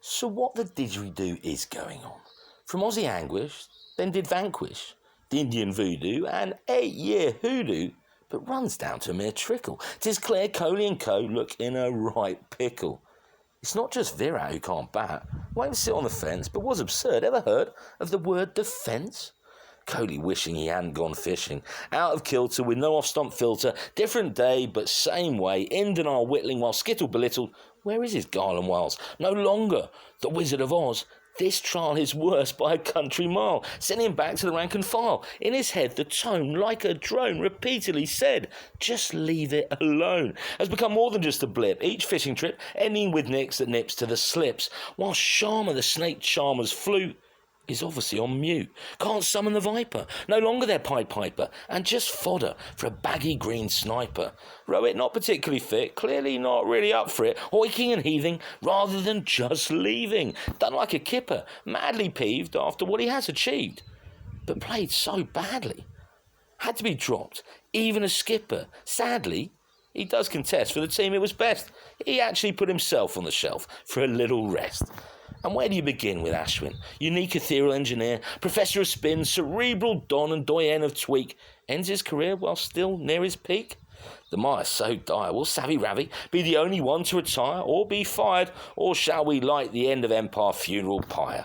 So what the didgeridoo is going on? From Aussie anguish, then did vanquish, the Indian voodoo and 8-year hoodoo, but runs down to a mere trickle. 'Tis clear Kohli Co look in a right pickle. It's not just Virat who can't bat, won't sit on the fence, but was absurd. Ever heard of the word defence? Kohli wishing he hadn't gone fishing, out of kilter with no off-stump filter, different day but same way, in denial whittling while Skittle belittled. Where is his Garland Wiles? No longer the Wizard of Oz. This trial is worse by a country mile, sending him back to the rank and file. In his head the tone, like a drone, repeatedly said, just leave it alone, has become more than just a blip, each fishing trip ending with nicks that nips to the slips, while Sharma the snake charmer's flute is obviously on mute. Can't summon the viper, no longer their Pied Piper, and just fodder for a baggy green sniper. Rowett not particularly fit, clearly not really up for it, hoiking and heaving rather than just leaving. Done like a kipper, madly peeved after what he has achieved, but played so badly. Had to be dropped, even a skipper. Sadly, he does contest for the team it was best. He actually put himself on the shelf for a little rest. And where do you begin with Ashwin? Unique ethereal engineer, professor of spin, cerebral don and doyen of tweak, ends his career while still near his peak? The mire's so dire, will Savvy Ravi be the only one to retire or be fired, or shall we light the end of Empire funeral pyre?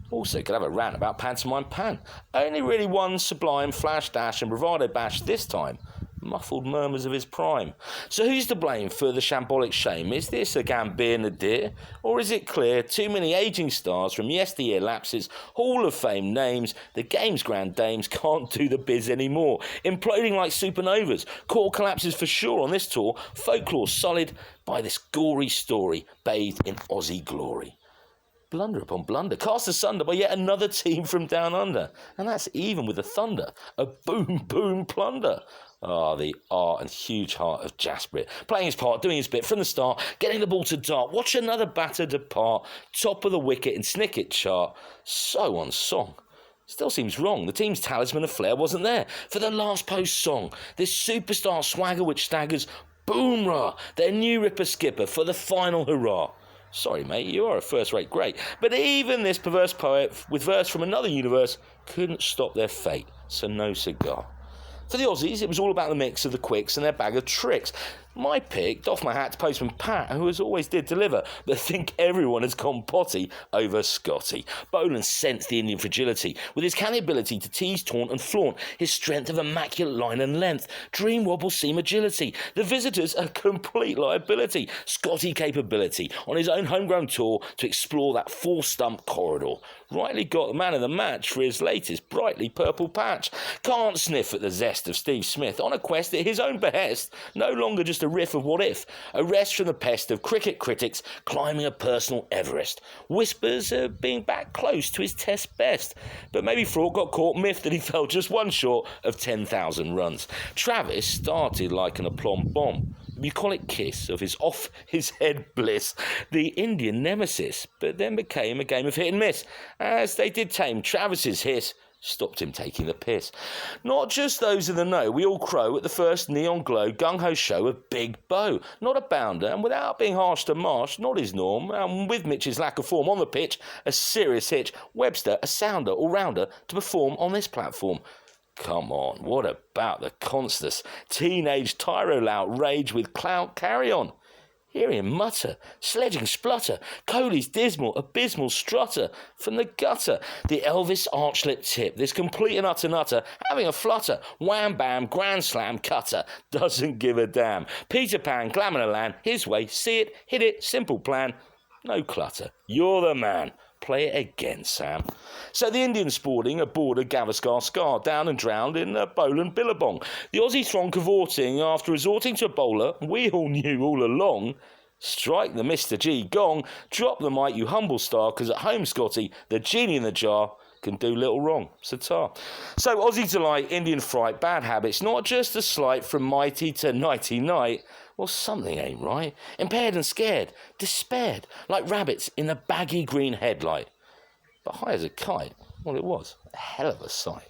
Also could have a rant about Pantomime Pan. Only really one sublime flash dash and bravado bash this time. Muffled murmurs of his prime. So who's to blame for the shambolic shame? Is this a Gambir Nadir? Or is it clear too many ageing stars from yesteryear lapses, Hall of Fame names, the game's grand dames can't do the biz anymore, imploding like supernovas, core collapses for sure on this tour, folklore solid by this gory story bathed in Aussie glory. Blunder upon blunder, cast asunder by yet another team from down under, and that's even with the thunder, a boom boom plunder. The art and huge heart of Jasprit, playing his part, doing his bit from the start, getting the ball to dart, watch another batter depart, top of the wicket in Snicket chart, so on song. Still seems wrong, the team's talisman of flair wasn't there for the last post song, this superstar swagger which staggers, Boomrah, their new ripper skipper for the final hurrah. Sorry mate, you are a first-rate great, but even this perverse poet with verse from another universe couldn't stop their fate, so no cigar. For the Aussies, it was all about the mix of the quicks and their bag of tricks. My pick, doff my hat to Postman Pat, who as always did deliver, but I think everyone has gone potty over Scotty. Boland sensed the Indian fragility, with his canny ability to tease, taunt and flaunt, his strength of immaculate line and length, dream wobble seam agility, the visitors a complete liability, Scotty capability, on his own homegrown tour to explore that four-stump corridor. Rightly got the man of the match for his latest brightly purple patch. Can't sniff at the zest of Steve Smith, on a quest at his own behest, no longer just a riff of what if, a rest from the pest of cricket critics climbing a personal Everest. Whispers of being back close to his test best, but maybe Fraught got caught miffed that he fell just one short of 10,000 runs. Travis started like an aplomb bomb, bucolic kiss of his off-his-head bliss, the Indian nemesis, but then became a game of hit and miss, as they did tame Travis's hiss, stopped him taking the piss. Not just those in the know, we all crow at the first neon glow gung-ho show of Big Bo. Not a bounder, and without being harsh to Marsh, not his norm, and with Mitch's lack of form on the pitch, a serious hitch, Webster, a sounder, all-rounder, to perform on this platform. Come on, what about the Constas? Teenage Tyro lout rage with clout carry on. Hear him mutter, sledging splutter, Kohli's dismal, abysmal strutter from the gutter. The Elvis archlet tip, this complete and utter nutter, having a flutter, wham bam, grand slam, cutter, doesn't give a damn. Peter Pan, glamour land, his way, see it, hit it, simple plan, no clutter, you're the man. Play it again, Sam. So the Indian sporting aboard a Gavaskar Scar, down and drowned in a Boland Billabong. The Aussie throng cavorting after resorting to a bowler we all knew all along. Strike the Mr. G gong, drop the mic, you humble star, 'cause at home, Scotty, the genie in the jar can do little wrong. So Aussie delight, Indian fright, bad habits, not just a slight from mighty to nighty night. Well, something ain't right. Impaired and scared, despaired, like rabbits in a baggy green headlight. But high as a kite, well, it was a hell of a sight.